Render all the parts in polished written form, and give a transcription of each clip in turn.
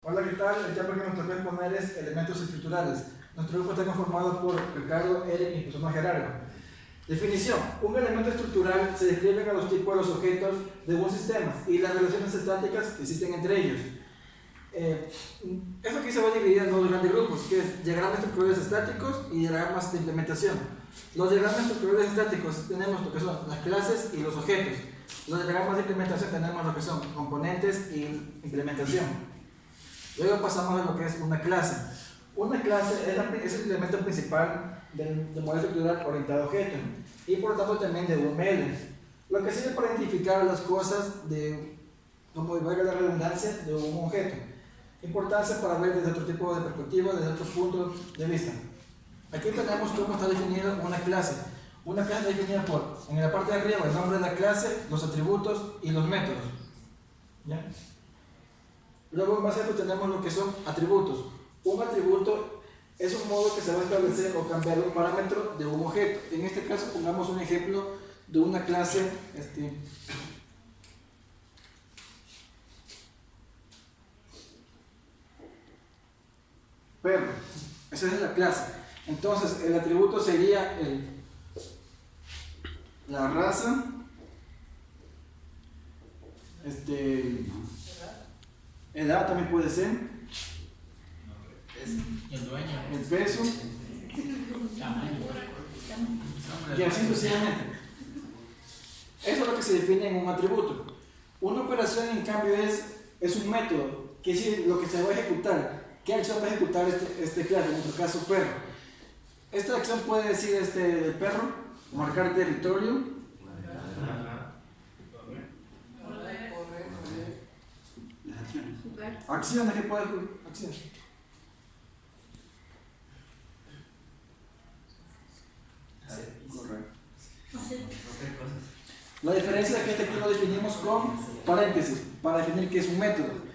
Hola, ¿qué tal? El tema que nos toca exponer es elementos estructurales. Nuestro grupo está conformado por Ricardo, Eric y mi persona Gerardo. Definición. Un elemento estructural se describe a los tipos de los objetos de un sistema y las relaciones estáticas que existen entre ellos. Esto aquí se va a dividir en dos grandes grupos, que es diagramas estructurales estáticos y diagramas de implementación. Los diagramas estructurales estáticos tenemos lo que son las clases y los objetos. Los diagramas de implementación tenemos lo que son componentes y implementación. Luego pasamos a lo que es una clase. Una clase es el elemento principal del modelo estructural orientado a objetos y por lo tanto también de UML. Lo que sirve para identificar las cosas de, como valga la redundancia, de un objeto. Importancia para ver desde otro tipo de perspectiva, desde otros puntos de vista. Aquí tenemos cómo está definida una clase. Una clase está definida por, en la parte de arriba, el nombre de la clase, los atributos y los métodos. ¿Ya? Luego en base a esto tenemos lo que son atributos. Un atributo es un modo que se va a establecer o cambiar un parámetro de un objeto. En este caso pongamos un ejemplo de una clase perro. Esa es la clase. Entonces el atributo sería la raza, edad también puede ser, el dueño, el peso, y así sucesivamente. Eso es lo que se define en un atributo. Una operación, en cambio, es un método, que es lo que se va a ejecutar. ¿Qué acción va a ejecutar este clase? En nuestro caso, perro. Esta acción puede decir perro, marcar territorio, acciones que puede acciones. Correcto. La diferencia es que aquí lo definimos con paréntesis para definir qué es un método.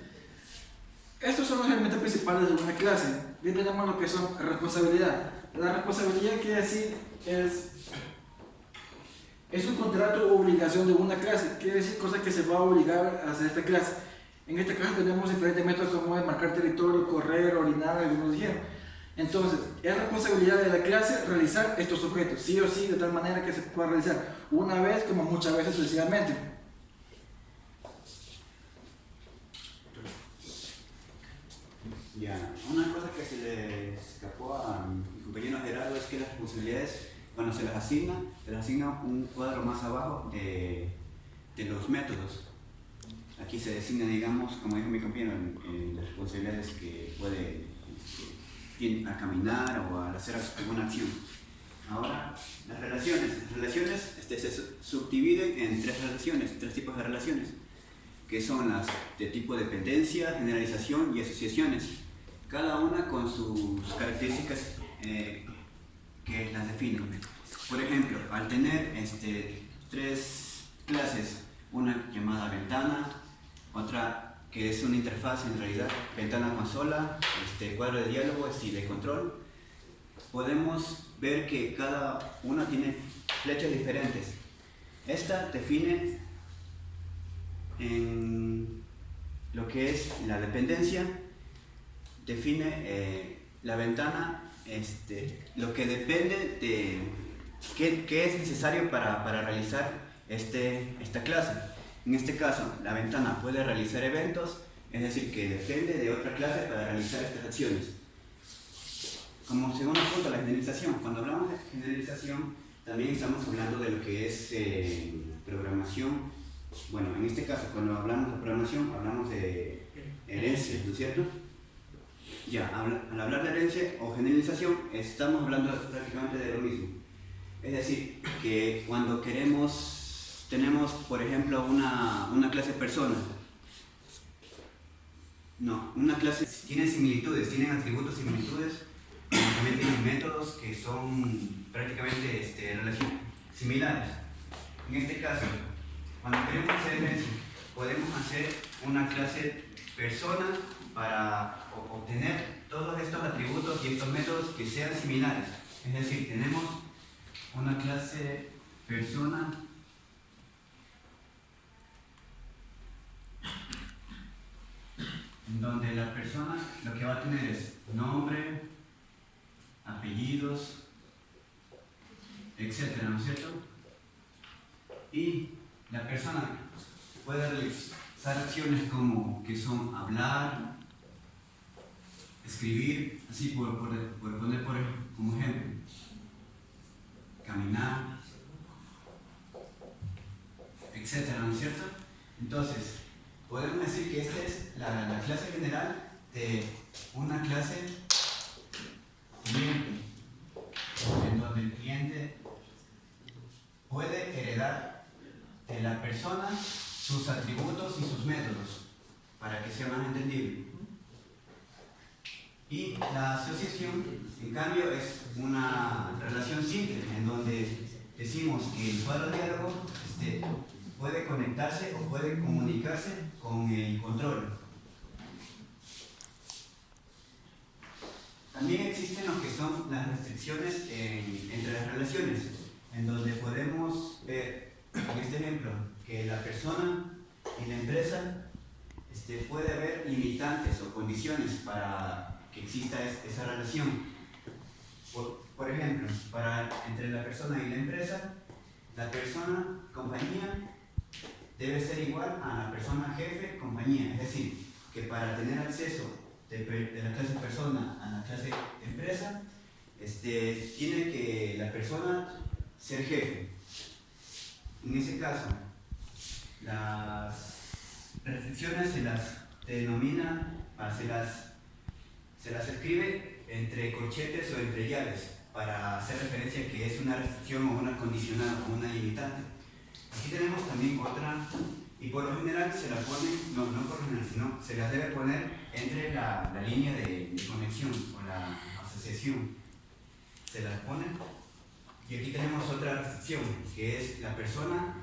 Estos son los elementos principales de una clase. Bien, tenemos lo que son responsabilidad. La responsabilidad quiere decir es un contrato o obligación de una clase. Quiere decir cosas que se va a obligar a hacer esta clase. En este caso tenemos diferentes métodos como es marcar territorio, correr, orinar, algunos dijeron. Entonces, es responsabilidad de la clase realizar estos objetos, sí o sí, de tal manera que se pueda realizar una vez como muchas veces sucesivamente. Ya, una cosa que se le escapó a mi compañero Gerardo es que las responsabilidades, cuando se las asigna un cuadro más abajo de los métodos. Aquí se designa, digamos, como dijo mi compañero, las responsabilidades que puede a caminar o a hacer alguna acción. Ahora, las relaciones se subdividen en tres tipos de relaciones, que son las de tipo dependencia, generalización y asociaciones, cada una con sus características que las definen. Por ejemplo, al tener tres clases, una llamada ventana, otra que es una interfaz en realidad, ventana consola, cuadro de diálogo y de control, podemos ver que cada una tiene flechas diferentes. Esta define en lo que es la dependencia, define la ventana, lo que depende de qué es necesario para realizar esta clase. En este caso, la ventana puede realizar eventos, es decir, que depende de otra clase para realizar estas acciones. Como segundo punto, la generalización. Cuando hablamos de generalización, también estamos hablando de lo que es programación. Bueno, en este caso, cuando hablamos de programación, hablamos de herencia, ¿no es cierto? Ya, al hablar de herencia o generalización, estamos hablando prácticamente de lo mismo. Es decir, que cuando tenemos, por ejemplo, una clase persona. No, una clase tiene similitudes, tienen atributos similitudes, también tienen métodos que son prácticamente similares. En este caso, cuando queremos hacer herencia, podemos hacer una clase persona para obtener todos estos atributos y estos métodos que sean similares. Es decir, tenemos una clase persona en donde la persona lo que va a tener es nombre, apellidos, etcétera, ¿no es cierto? Y la persona puede realizar acciones como que son hablar, escribir, así por poner como ejemplo, caminar, etcétera, ¿no es cierto? Entonces, podemos decir que esta es la clase general de una clase cliente, en donde el cliente puede heredar de la persona sus atributos y sus métodos, para que sea más entendible. Y la asociación, en cambio, es una relación simple, en donde decimos que el cuadro diálogo puede conectarse o puede comunicarse con el control. También existen lo que son las restricciones entre las relaciones, en donde podemos ver, en este ejemplo, que la persona y la empresa puede haber limitantes o condiciones para que exista esa relación. Por ejemplo, entre la persona y la empresa, la persona compañía debe ser igual a la persona jefe compañía, es decir, que para tener acceso de la clase persona a la clase empresa, tiene que la persona ser jefe. En ese caso, las restricciones se las denomina, se las escribe entre corchetes o entre llaves para hacer referencia a que es una restricción o una condicional o una limitante. Aquí tenemos también otra, y por lo general se la pone, no por lo general, sino se las debe poner entre la línea de conexión o la asociación. Se las pone, y aquí tenemos otra restricción, que es la persona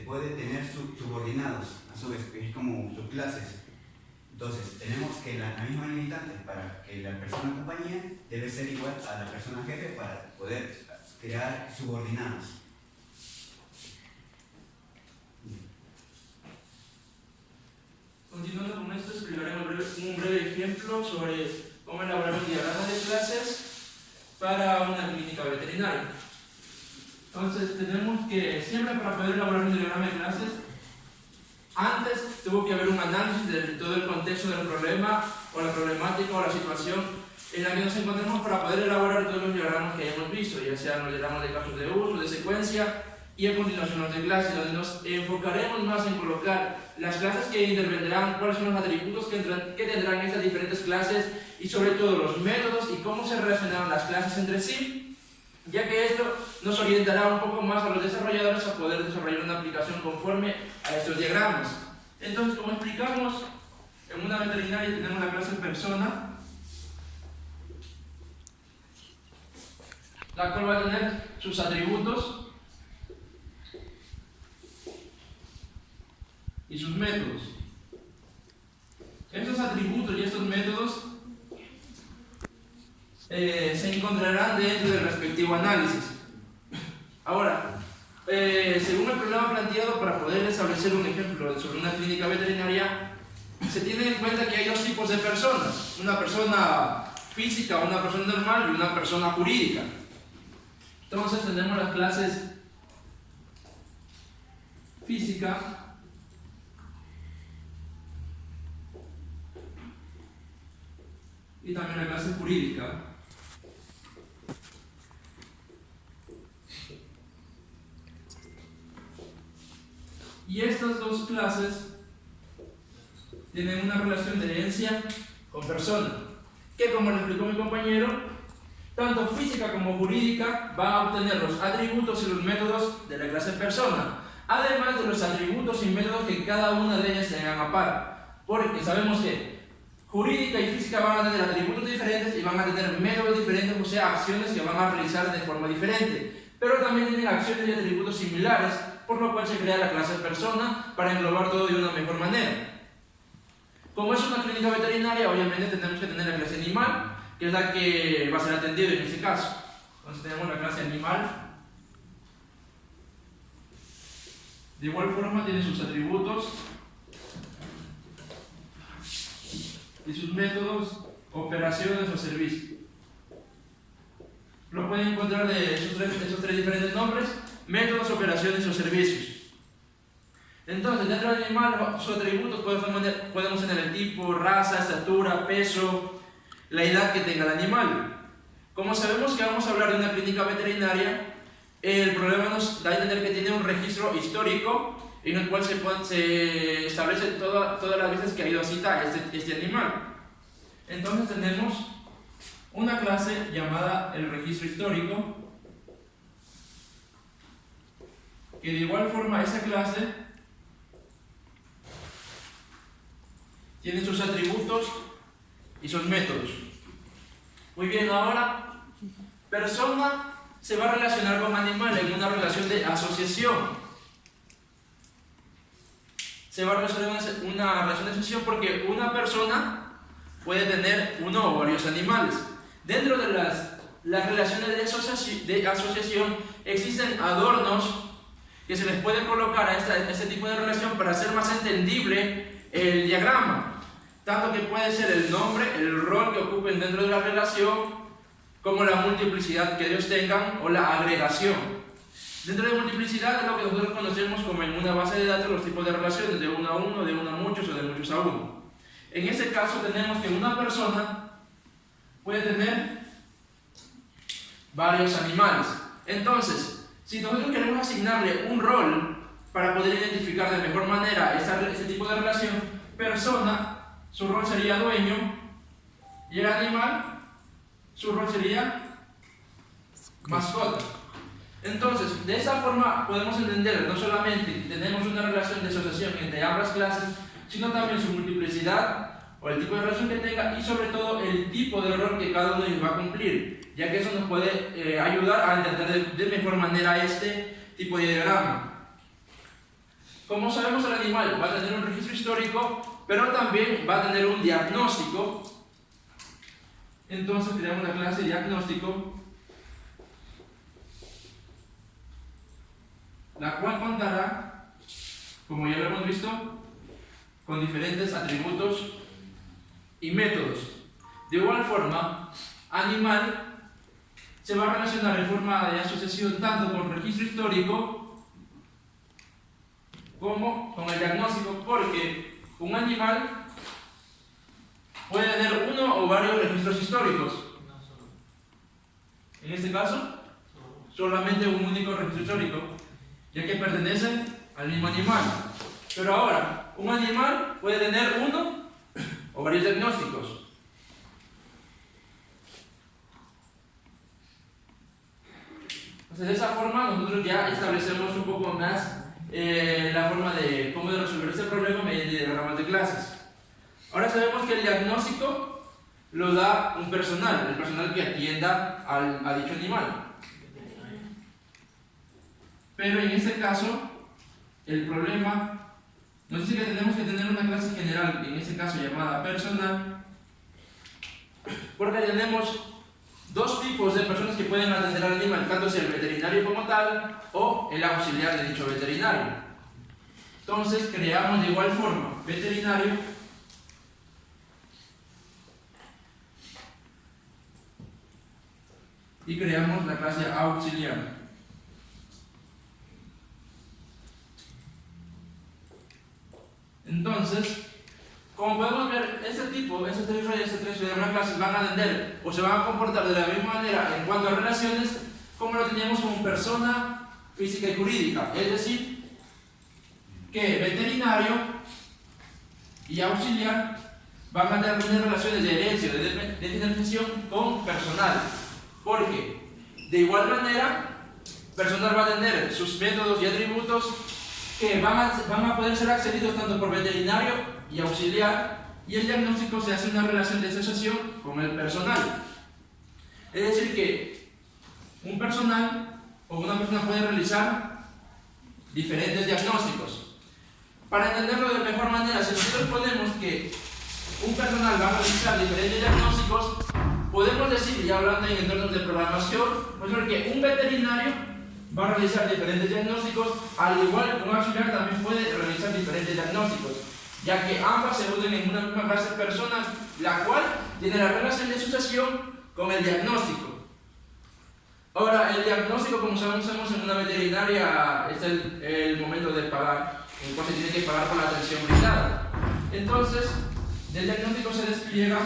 puede tener subordinados, a su vez, es como subclases. Entonces, tenemos que la misma limitante para que la persona compañía debe ser igual a la persona jefe para poder crear subordinados. Continuando con esto, explicaré un breve ejemplo sobre cómo elaborar un diagrama de clases para una clínica veterinaria. Entonces, tenemos que siempre para poder elaborar un diagrama de clases, antes tuvo que haber un análisis de todo el contexto del problema o la problemática o la situación en la que nos encontramos para poder elaborar todos los diagramas que hayamos visto, ya sean los diagramas de casos de uso, de secuencia y a continuación los de clase, donde nos enfocaremos más en colocar las clases que intervendrán, cuáles son los atributos que tendrán estas diferentes clases y sobre todo los métodos y cómo se relacionan las clases entre sí, ya que esto nos orientará un poco más a los desarrolladores a poder desarrollar una aplicación conforme a estos diagramas. Entonces, como explicamos, en una veterinaria tenemos la clase persona, la cual va a tener sus atributos y sus métodos. Estos atributos y estos métodos se encontrarán dentro del respectivo análisis. Ahora, según el problema planteado, para poder establecer un ejemplo sobre una clínica veterinaria, se tiene en cuenta que hay dos tipos de personas: una persona física, una persona normal y una persona jurídica. Entonces tenemos las clases física, y también la clase jurídica. Y estas dos clases tienen una relación de herencia con persona, que, como le explicó mi compañero, tanto física como jurídica va a obtener los atributos y los métodos de la clase persona, además de los atributos y métodos que cada una de ellas tengan a par, porque sabemos que jurídica y física van a tener atributos diferentes y van a tener métodos diferentes, o sea, acciones que van a realizar de forma diferente, pero también tienen acciones y atributos similares, por lo cual se crea la clase persona para englobar todo de una mejor manera. Como es una clínica veterinaria, obviamente tenemos que tener la clase animal, que es la que va a ser atendida en este caso. Entonces tenemos la clase animal. De igual forma tiene sus atributos y sus métodos, operaciones o servicios. Lo pueden encontrar de esos tres diferentes nombres: métodos, operaciones o servicios. Entonces, dentro del animal, sus atributos podemos tener el tipo, raza, estatura, peso, la edad que tenga el animal. Como sabemos que vamos a hablar de una clínica veterinaria, el problema nos da a entender que tiene un registro histórico en el cual se establece todas las veces que ha ido a cita este animal. Entonces tenemos una clase llamada el registro histórico, que de igual forma esa clase tiene sus atributos y sus métodos. Muy bien, ahora, persona se va a relacionar con animal en una relación de asociación. Se va a relacionar una relación de asociación porque una persona puede tener uno o varios animales. Dentro de las relaciones de asociación existen adornos que se les puede colocar a este tipo de relación para hacer más entendible el diagrama. Tanto que puede ser el nombre, el rol que ocupen dentro de la relación, como la multiplicidad que ellos tengan o la agregación. Dentro de multiplicidad es lo que nosotros conocemos como en una base de datos los tipos de relaciones, de uno a uno, de uno a muchos o de muchos a uno. En este caso tenemos que una persona puede tener varios animales. Entonces, si nosotros queremos asignarle un rol para poder identificar de mejor manera este tipo de relación, persona, su rol sería dueño, y el animal, su rol sería mascota. Entonces, de esa forma podemos entender no solamente tenemos una relación de asociación entre ambas clases, sino también su multiplicidad o el tipo de relación que tenga, y sobre todo el tipo de rol que cada uno de ellos va a cumplir, ya que eso nos puede ayudar a entender de mejor manera este tipo de diagrama. Como sabemos, el animal va a tener un registro histórico, pero también va a tener un diagnóstico. Entonces creamos la clase diagnóstico, la cual contará, como ya lo hemos visto, con diferentes atributos y métodos. De igual forma, animal se va a relacionar en forma de asociación tanto con registro histórico como con el diagnóstico, porque un animal puede tener uno o varios registros históricos. En este caso, solamente un único registro histórico, ya que pertenecen al mismo animal. Pero ahora, un animal puede tener uno o varios diagnósticos. Entonces, de esa forma nosotros ya establecemos un poco más la forma de cómo resolver este problema mediante diagramas de clases. Ahora sabemos que el diagnóstico lo da un personal, el personal que atienda a dicho animal. Pero en este caso, el problema nos dice que tenemos que tener una clase general, en este caso llamada personal, porque tenemos dos tipos de personas que pueden atender al animal, tanto sea el veterinario como tal o el auxiliar de dicho veterinario. Entonces creamos de igual forma veterinario y creamos la clase auxiliar. Entonces, como podemos ver, este tres clases van a atender o se van a comportar de la misma manera en cuanto a relaciones como lo teníamos con persona física y jurídica. Es decir, que veterinario y auxiliar van a tener relaciones de herencia, de financiación con personal. Porque, de igual manera, personal va a tener sus métodos y atributos que van a poder ser accedidos tanto por veterinario y auxiliar, y el diagnóstico se hace una relación de asociación con el personal. Es decir, que un personal o una persona puede realizar diferentes diagnósticos. Para entenderlo de mejor manera, si nosotros ponemos que un personal va a realizar diferentes diagnósticos, podemos decir, ya hablando en entornos de programación, pues que un veterinario va a realizar diferentes diagnósticos, al igual que un auxiliar también puede realizar diferentes diagnósticos. ya que ambas se unen en una misma clase personal, la cual tiene la relación de asociación con el diagnóstico. Ahora, el diagnóstico, como sabemos en una veterinaria, es el momento de pagar, en el cual se tiene que pagar por la atención brindada. Entonces, del diagnóstico se despliega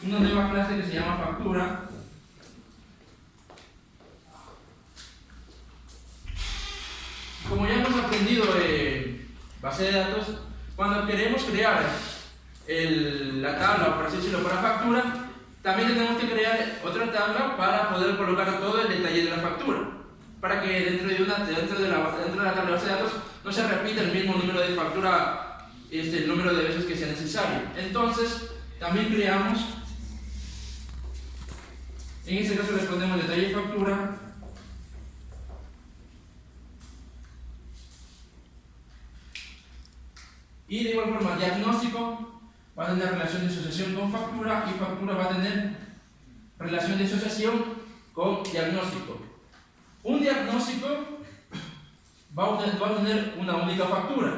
una nueva clase que se llama factura. Como ya hemos aprendido en base de datos, cuando queremos crear la tabla, por así decirlo, para factura, también tenemos que crear otra tabla para poder colocar todo el detalle de la factura, para que dentro de la tabla de base de datos no se repita el mismo número de factura, el número de veces que sea necesario. Entonces, también creamos, en este caso les ponemos detalle de factura. Y de igual forma, diagnóstico va a tener relación de asociación con factura y factura va a tener relación de asociación con diagnóstico. Un diagnóstico va a tener una única factura,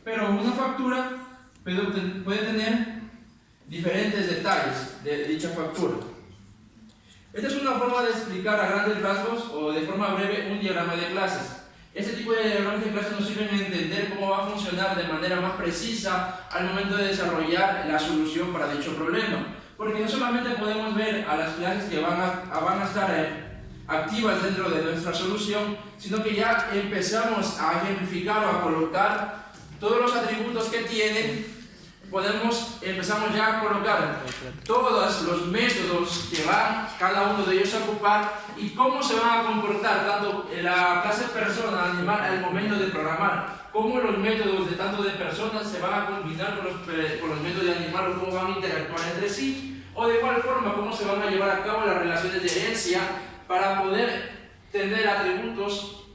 pero una factura puede tener diferentes detalles de dicha factura. Esta es una forma de explicar a grandes rasgos o de forma breve un diagrama de clases. Este tipo de diagramas de clases nos sirven a entender cómo va a funcionar de manera más precisa al momento de desarrollar la solución para dicho problema. Porque no solamente podemos ver a las clases que van a estar activas dentro de nuestra solución, sino que ya empezamos a ejemplificar o a colocar todos los atributos que tienen. Empezamos ya a colocar todos los métodos que van cada uno de ellos a ocupar y cómo se van a comportar tanto la clase persona, animal, al momento de programar, cómo los métodos de tanto de personas se van a combinar con los métodos de animal o cómo van a interactuar entre sí, o de igual forma cómo se van a llevar a cabo las relaciones de herencia para poder tener atributos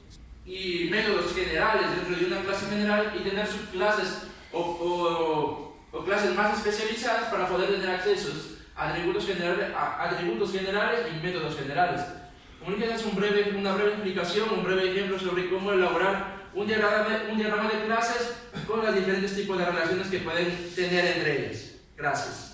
y métodos generales dentro de una clase general y tener subclases o clases más especializadas para poder tener accesos a atributos generales y métodos generales. Como dije, es una breve explicación, un breve ejemplo sobre cómo elaborar un diagrama de clases con los diferentes tipos de relaciones que pueden tener entre ellas. Gracias.